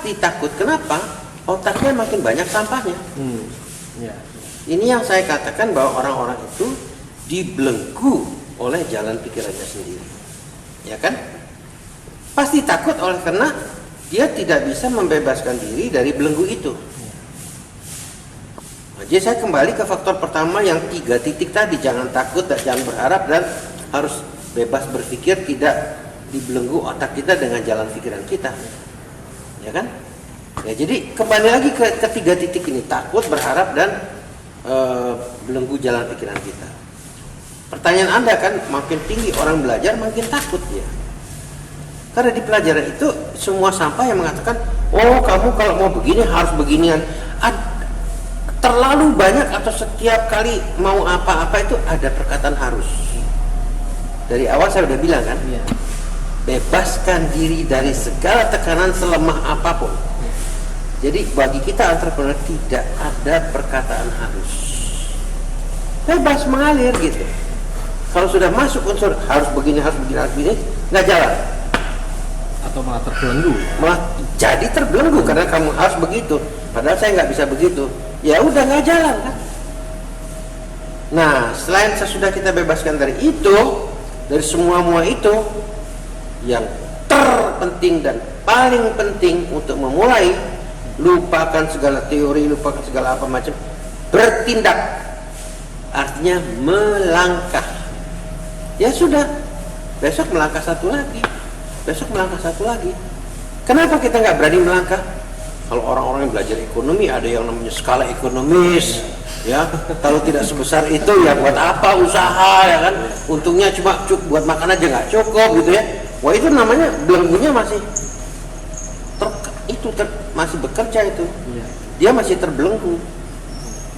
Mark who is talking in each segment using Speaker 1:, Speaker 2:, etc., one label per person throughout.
Speaker 1: pasti takut. Kenapa? Otaknya makin banyak sampahnya.
Speaker 2: Ya.
Speaker 1: Ini yang saya katakan bahwa orang-orang itu dibelenggu oleh jalan pikirannya sendiri. Ya kan? Pasti takut oleh karena dia tidak bisa membebaskan diri dari belenggu itu. Nah, jadi saya kembali ke faktor pertama yang 3 titik tadi. Jangan takut dan jangan berharap, dan harus bebas berpikir, tidak dibelenggu otak kita dengan jalan pikiran kita. Ya kan? Ya, jadi kembali lagi ke 3 titik ini. Takut, berharap, dan belenggu jalan pikiran kita. Pertanyaan Anda kan, makin tinggi orang belajar makin takut dia. Karena di pelajaran itu semua sampah yang mengatakan, oh kamu kalau mau begini harus beginian. Terlalu banyak, atau setiap kali mau apa-apa itu ada perkataan harus. Dari awal saya udah bilang kan, bebaskan diri dari segala tekanan selemah apapun. Jadi bagi kita entrepreneur tidak ada perkataan harus. Bebas mengalir gitu. Kalau sudah masuk unsur harus begini, harus begini, harus begini, nggak jalan.
Speaker 2: Atau malah terbelenggu.
Speaker 1: Malah jadi terbelenggu karena kamu harus begitu. Padahal saya nggak bisa begitu. Ya udah nggak jalan kan. Nah, selain sesudah kita bebaskan dari itu, dari semua itu, yang terpenting dan paling penting untuk memulai, lupakan segala teori, lupakan segala apa macam, bertindak, artinya melangkah. Ya sudah, besok melangkah satu lagi, besok melangkah satu lagi. Kenapa kita nggak berani melangkah? Kalau orang-orang yang belajar ekonomi ada yang namanya skala ekonomis, ya. Kalau tidak sebesar itu ya buat apa usaha, ya kan? Untungnya cuma buat makan aja nggak cukup gitu ya. Wah itu namanya belenggunya masih masih bekerja itu, dia masih terbelenggu.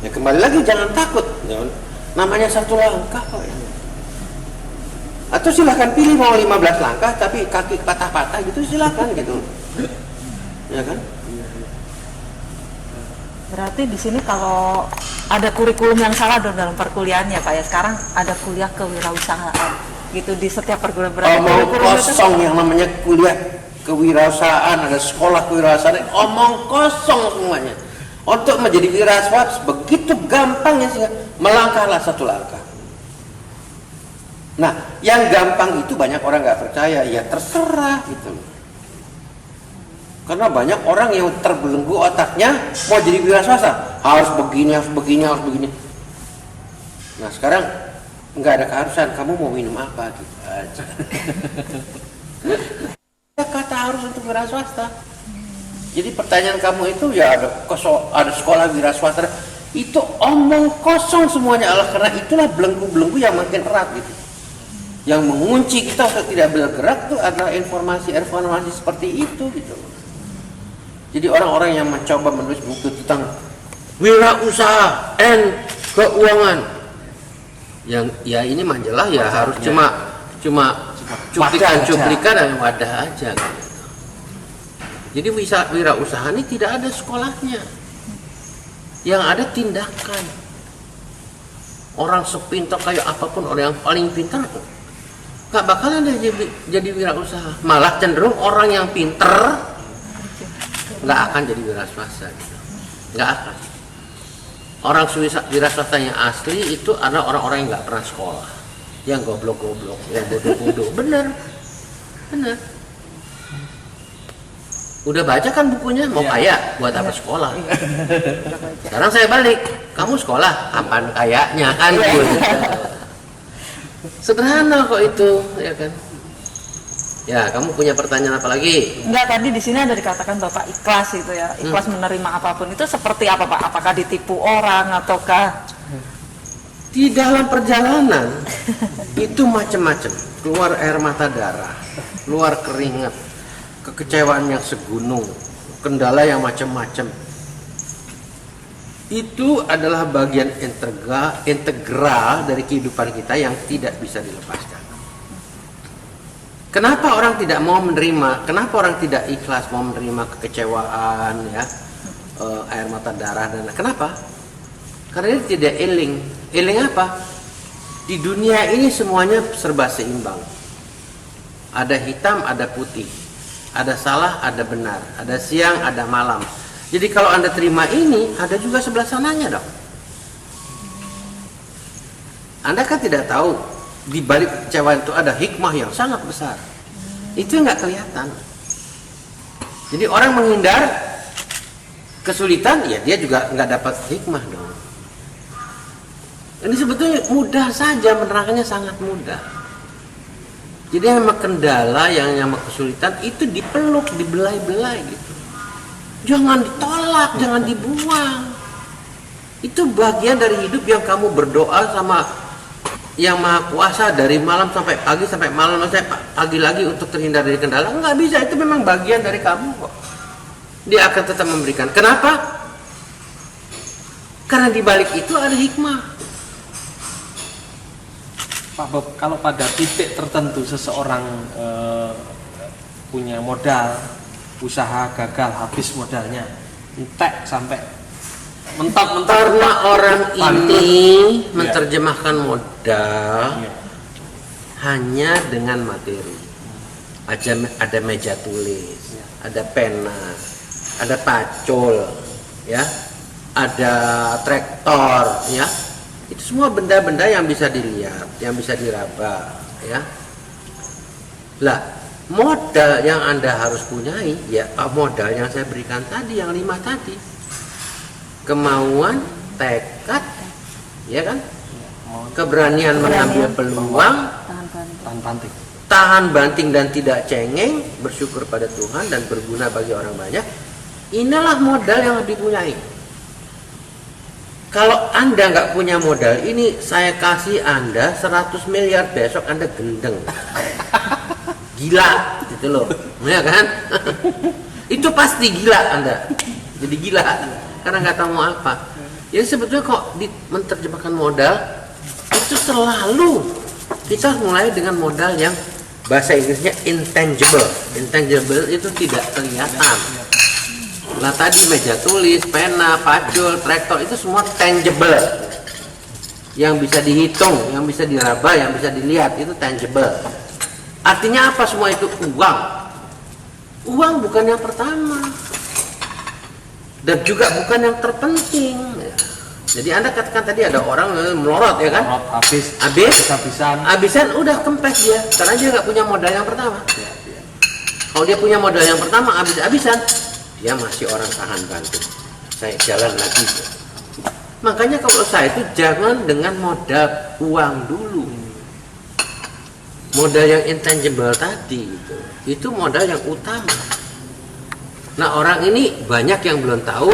Speaker 1: Ya kembali lagi jangan takut, ya. Namanya satu langkah kok ya. Atau silahkan pilih mau 15 langkah tapi kaki patah-patah gitu, silahkan gitu, ya kan?
Speaker 3: Berarti di sini kalau ada kurikulum yang salah dalam perkuliahannya Pak ya, sekarang ada kuliah kewirausahaan gitu di setiap perguruan tinggi.
Speaker 1: Omong kosong yang namanya kuliah kewirausahaan, ada sekolah kewirausahaan, omong kosong semuanya. Untuk menjadi wirausaha begitu gampangnya sih, melangkahlah satu langkah. Nah, yang gampang itu banyak orang nggak percaya, ya terserah gitu. Karena banyak orang yang terbelenggu otaknya mau jadi wirausaha, harus begini, harus begini, harus begini. Nah sekarang nggak ada keharusan, kamu mau minum apa gitu aja. Kata harus untuk wira swasta. Jadi pertanyaan kamu itu ya ada sekolah wira swasta, itu omong kosong semuanya, karena itulah belenggu-belenggu yang makin erat gitu. Yang mengunci kita untuk tidak bergerak itu adalah informasi seperti itu gitu. Jadi orang-orang yang mencoba menulis buku tentang wirausaha and keuangan, yang ya ini majalah ya harus cuma cuplikan dan wadah aja gitu. Jadi wirausaha ini tidak ada sekolahnya, yang ada tindakan. Orang sepintar kayak apapun, orang yang paling pintar nggak bakalan jadi wirausaha, malah cenderung orang yang pintar nggak akan jadi wirausaha gitu. Nggak akan. Orang wira swasta yang asli itu adalah orang-orang yang nggak pernah sekolah, yang goblok-goblok, yang bodoh-bodoh. Bener. Udah baca kan bukunya, mau kaya buat apa sekolah? Sekarang saya balik, kamu sekolah kapan kayanya kan? Sederhana kok itu, ya kan? Ya, kamu punya pertanyaan apa lagi?
Speaker 3: Enggak, tadi di sini ada dikatakan Bapak ikhlas itu ya, ikhlas menerima apapun. Itu seperti apa Pak? Apakah ditipu orang ataukah
Speaker 1: di dalam perjalanan itu macam-macam, keluar air mata darah, keluar keringat, kekecewaan yang segunung, kendala yang macam-macam. Itu adalah bagian integral dari kehidupan kita yang tidak bisa dilepaskan. Kenapa orang tidak mau menerima? Kenapa orang tidak ikhlas mau menerima kekecewaan, ya, air mata darah dan kenapa? Karena dia tidak eling. Eling apa? Di dunia ini semuanya serba seimbang. Ada hitam, ada putih. Ada salah, ada benar. Ada siang, ada malam. Jadi kalau Anda terima ini, ada juga sebelah sananya dong. Anda kan tidak tahu di balik kecewaan itu ada hikmah yang sangat besar. Itu nggak kelihatan. Jadi orang menghindar kesulitan, ya dia juga nggak dapat hikmah dong. Ini sebetulnya mudah saja, menerangkannya sangat mudah. Jadi yang nama kendala, yang nama kesulitan itu dipeluk, dibelai-belai gitu. Jangan ditolak, jangan dibuang. Itu bagian dari hidup yang kamu berdoa sama Yang Maha Kuasa dari malam sampai pagi, sampai malam sampai pagi lagi untuk terhindar dari kendala. Nggak bisa, itu memang bagian dari kamu kok. Dia akan tetap memberikan. Kenapa? Karena di balik itu ada hikmah.
Speaker 2: Pak Bob, kalau pada titik tertentu seseorang punya modal, usaha gagal, habis modalnya, entek sampai mentok-mentok.
Speaker 1: Karena orang
Speaker 2: bangkrut.
Speaker 1: ini menerjemahkan modal hanya dengan materi. Ada meja tulis, ada pena, ada pacul, ya, ada traktor, ya. Itu semua benda-benda yang bisa dilihat, yang bisa diraba, ya. Lah, modal yang Anda harus punyai, ya modal yang saya berikan tadi, yang 5 tadi. Kemauan, tekad, ya kan? Keberanian mengambil peluang,
Speaker 2: Tahan banting.
Speaker 1: tahan banting dan tidak cengeng, bersyukur pada Tuhan dan berguna bagi orang banyak. Inilah modal yang dipunyai. Kalau Anda nggak punya modal ini, saya kasih Anda 100 miliar, besok Anda gendeng, gila, gitu loh, ya kan? Itu pasti gila Anda, jadi gila karena nggak tahu mau apa. Jadi sebetulnya kok menerjemahkan modal itu selalu kita mulai dengan modal yang bahasa Inggrisnya intangible. Intangible itu tidak kelihatan. Nah tadi meja tulis, pena, pacul, traktor itu semua tangible, yang bisa dihitung, yang bisa diraba, yang bisa dilihat, itu tangible. Artinya apa semua itu? Uang. Uang bukan yang pertama dan juga bukan yang terpenting. Jadi Anda katakan tadi ada orang melorot, ya kan? Habisan udah kempes dia, karena dia nggak punya modal yang pertama. Kalau dia punya modal yang pertama, habisan, dia masih orang tahan banting. Saya jalan lagi. Makanya kalau saya itu jangan dengan modal uang dulu. Modal yang intangible tadi itu modal yang utama. Nah orang ini banyak yang belum tahu,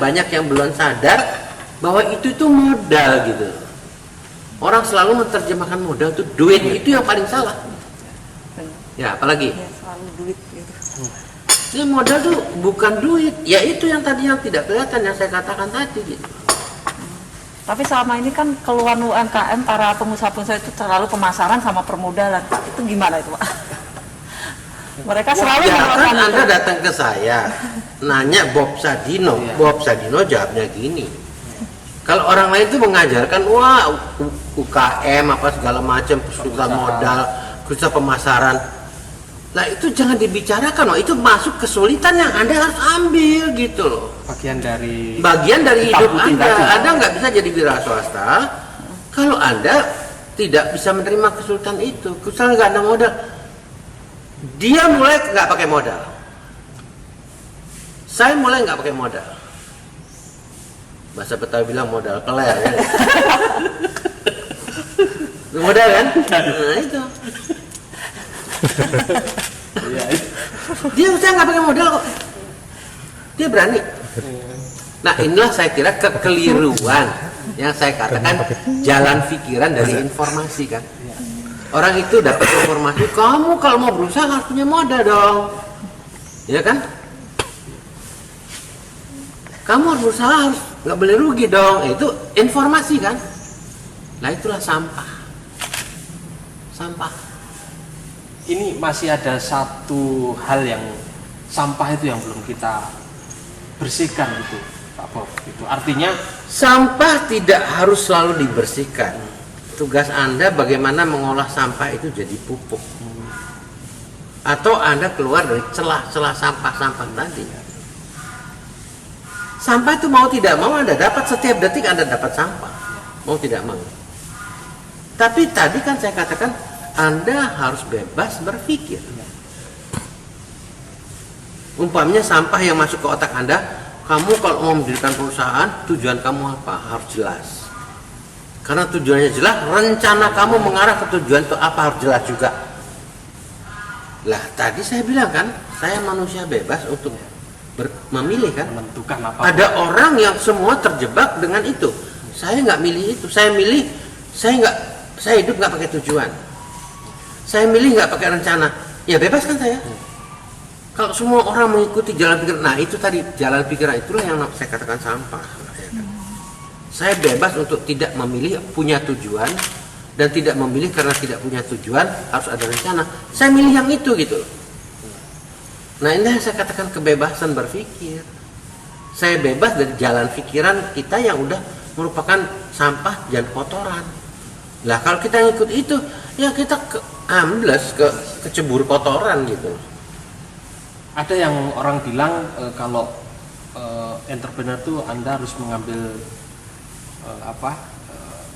Speaker 1: banyak yang belum sadar bahwa itu tuh modal gitu. Orang selalu menerjemahkan modal itu duit, itu yang paling salah. Ya apalagi?
Speaker 3: Ya, selalu duit gitu.
Speaker 1: Ini modal tuh bukan duit, ya itu yang tadi yang tidak kelihatan yang saya katakan tadi gitu.
Speaker 3: Tapi selama ini kan keluhan UMKM para pengusaha-pengusaha itu terlalu pemasaran sama permodalan, Pak. Itu gimana itu, Pak? Mereka selalu
Speaker 1: Ya kan
Speaker 3: melakukan itu.
Speaker 1: Anda datang ke saya nanya Bob Sadino, Bob Sadino jawabnya gini. Kalau orang lain itu mengajarkan wah UKM apa segala macam, susah modal, susah pemasaran. Nah itu jangan dibicarakan, itu masuk kesulitan yang Anda harus ambil gitu loh.
Speaker 2: Bagian dari
Speaker 1: Hidup Anda. Anda nggak bisa jadi wira swasta kalau Anda tidak bisa menerima kesulitan itu. Kesulitan nggak ada modal. Dia mulai nggak pakai modal. Saya mulai nggak pakai modal. Bahasa Betawi bilang modal peler ya. Modal kan? Nah itu. Dia usaha nggak pakai modal kok. Dia berani. Nah inilah saya kira kekeliruan yang saya katakan jalan pikiran dari informasi kan. Orang itu dapat informasi, kamu kalau mau berusaha harus punya modal dong, ya kan? Kamu harus berusaha, harus nggak boleh rugi dong. Itu informasi kan? Nah itulah sampah.
Speaker 2: ini masih ada satu hal yang sampah itu yang belum kita bersihkan gitu, Pak Bob. Itu artinya
Speaker 1: Sampah tidak harus selalu dibersihkan. Tugas Anda bagaimana mengolah sampah itu jadi pupuk. atau Anda keluar dari celah-celah sampah-sampah tadi. Sampah itu mau tidak mau Anda dapat, setiap detik Anda dapat sampah, mau tidak mau. Tapi tadi kan saya katakan Anda harus bebas berpikir. Umpamanya sampah yang masuk ke otak Anda, kamu kalau mau mendirikan perusahaan, tujuan kamu apa? Harus jelas. Karena tujuannya jelas, rencana kamu mengarah ke tujuan itu apa harus jelas juga. Lah tadi saya bilang kan, saya manusia bebas untuk memilih kan.
Speaker 2: Menentukan apa.
Speaker 1: Ada orang yang semua terjebak dengan itu. Saya nggak milih itu. Saya milih, saya hidup nggak pakai tujuan. Saya milih nggak pakai rencana. Ya bebas kan saya. Kalau semua orang mengikuti jalan pikiran, nah itu tadi jalan pikiran itulah yang saya katakan sampah. Saya bebas untuk tidak memilih punya tujuan dan tidak memilih karena tidak punya tujuan harus ada rencana. Saya milih yang itu gitu. Nah ini yang saya katakan kebebasan berpikir. Saya bebas dari jalan pikiran kita yang udah merupakan sampah dan kotoran. Lah kalau kita ngikut itu, ya kita ambles kecebur kotoran gitu.
Speaker 2: Ada yang orang bilang kalau entrepreneur itu Anda harus mengambil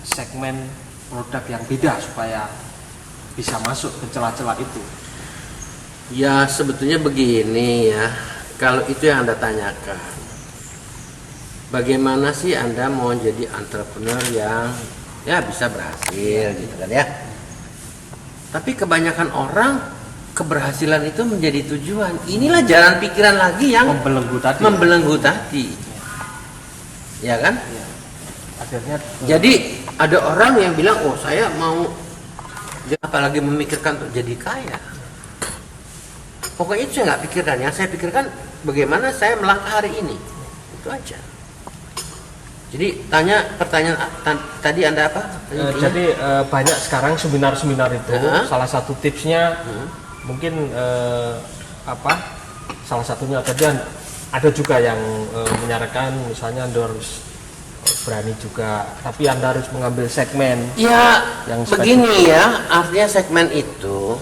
Speaker 2: segmen produk yang beda supaya bisa masuk ke celah-celah itu.
Speaker 1: Ya sebetulnya begini ya, kalau itu yang Anda tanyakan, bagaimana sih Anda mau jadi entrepreneur yang ya bisa berhasil gitu kan ya. Tapi kebanyakan orang keberhasilan itu menjadi tujuan. Inilah jalan pikiran lagi yang membelenggu tadi. Ya kan?
Speaker 2: Ya. Akhirnya
Speaker 1: jadi ada orang yang bilang, oh saya mau, apalagi memikirkan untuk jadi kaya. Pokoknya itu saya nggak pikirkan. Yang saya pikirkan bagaimana saya melangkah hari ini. Itu aja. Jadi pertanyaan tadi Anda apa?
Speaker 2: Jadi banyak sekarang seminar-seminar itu. Salah satu tipsnya mungkin salah satunya tadi ada juga yang menyarankan misalnya Anda harus berani juga, tapi Anda harus mengambil segmen.
Speaker 1: Ya
Speaker 2: yang
Speaker 1: begini ya, artinya segmen itu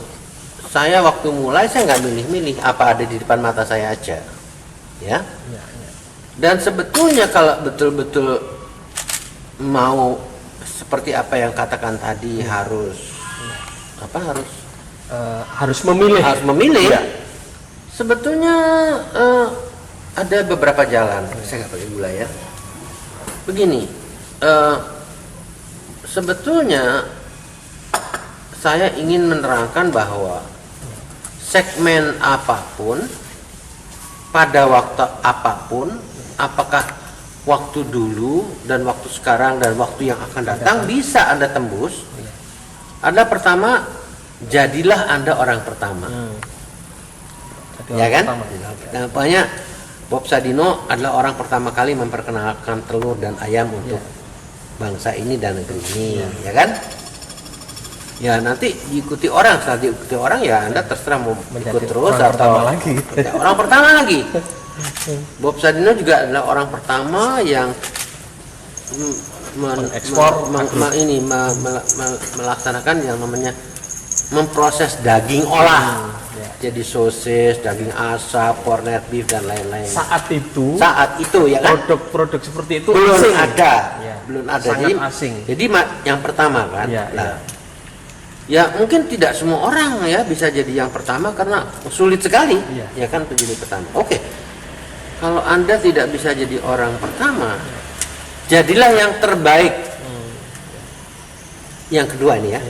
Speaker 1: saya waktu mulai saya nggak milih-milih, apa ada di depan mata saya aja ya. Dan sebetulnya kalau betul-betul mau seperti apa yang katakan tadi harus memilih ya. Sebetulnya ada beberapa jalan. Saya nggak pakai gula ya. Begini, sebetulnya saya ingin menerangkan bahwa segmen apapun pada waktu apapun, apakah waktu dulu dan waktu sekarang dan waktu yang akan datang bisa Anda tembus. Anda pertama, jadilah Anda orang pertama. Ya kan? Nampaknya Bob Sadino adalah orang pertama kali memperkenalkan telur dan ayam untuk bangsa ini dan negeri ini, ya kan? Ya nanti diikuti orang, setelah diikuti orang ya Anda terserah mau ikut terus atau orang pertama lagi. Bob Sadino juga adalah orang pertama yang melaksanakan yang namanya memproses daging olah. Jadi sosis, daging asap, corned beef dan lain-lain.
Speaker 2: Saat itu
Speaker 1: ya kan?
Speaker 2: Produk seperti itu
Speaker 1: belum
Speaker 2: asing.
Speaker 1: Belum ada.
Speaker 2: Sangat asing.
Speaker 1: Jadi yang pertama kan. Ya mungkin tidak semua orang ya bisa jadi yang pertama karena sulit sekali. Ya kan menjadi pertama. Oke. Kalau Anda tidak bisa jadi orang pertama, jadilah yang terbaik. Yang kedua ini ya,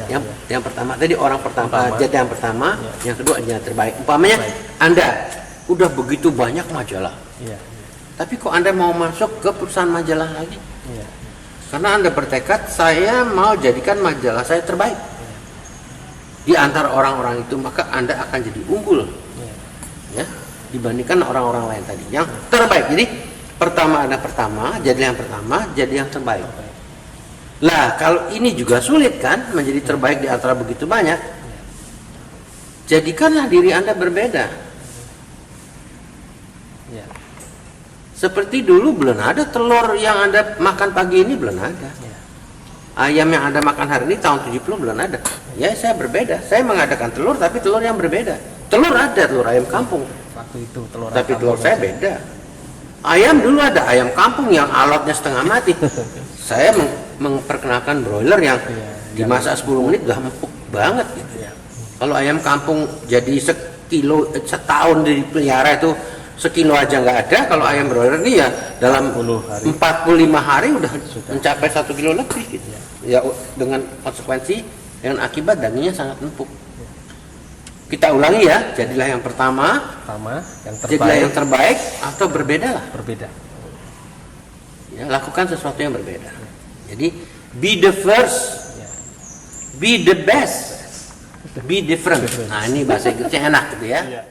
Speaker 1: yang pertama tadi orang pertama jadi yang pertama, yang kedua yang terbaik. Umpamanya Anda udah begitu banyak majalah, tapi kok Anda mau masuk ke perusahaan majalah lagi? Karena Anda bertekad saya mau jadikan majalah saya terbaik di antara orang-orang itu, maka Anda akan jadi unggul, ya dibandingkan orang-orang lain tadi yang terbaik. Jadi pertama Anda pertama, jadi yang pertama, jadi yang terbaik. Lah kalau ini juga sulit kan menjadi terbaik di antara begitu banyak. Jadikanlah diri Anda berbeda. Seperti dulu belum ada telur yang Anda makan pagi ini, belum ada. Ayam yang Anda makan hari ini tahun 70 belum ada. Ya saya berbeda. Saya mengadakan telur tapi telur yang berbeda. Telur ada, telur ayam kampung.
Speaker 2: Waktu itu telur
Speaker 1: Tapi
Speaker 2: ayam
Speaker 1: telur
Speaker 2: kampung
Speaker 1: saya
Speaker 2: aja.
Speaker 1: beda. Ayam dulu ada ayam kampung yang alotnya setengah mati. Saya memperkenalkan broiler yang dimasak 10 menit udah empuk banget gitu.
Speaker 2: Iya.
Speaker 1: Kalau ayam kampung jadi sekilo setahun dipelihara itu sekilo aja nggak ada. Kalau ayam broiler ini ya dalam 45 hari udah mencapai 1 kilo lebih gitu. Ya dengan konsekuensi dengan akibat dagingnya sangat empuk. Kita ulangi ya, jadilah yang pertama,
Speaker 2: yang
Speaker 1: jadilah yang
Speaker 2: terbaik,
Speaker 1: terbaik atau berbeda lah.
Speaker 2: berbeda.
Speaker 1: Ya, lakukan sesuatu yang berbeda. Jadi be the first, be the best, be different. Nah ini bahasa Inggrisnya enak gitu ya.
Speaker 2: Iya.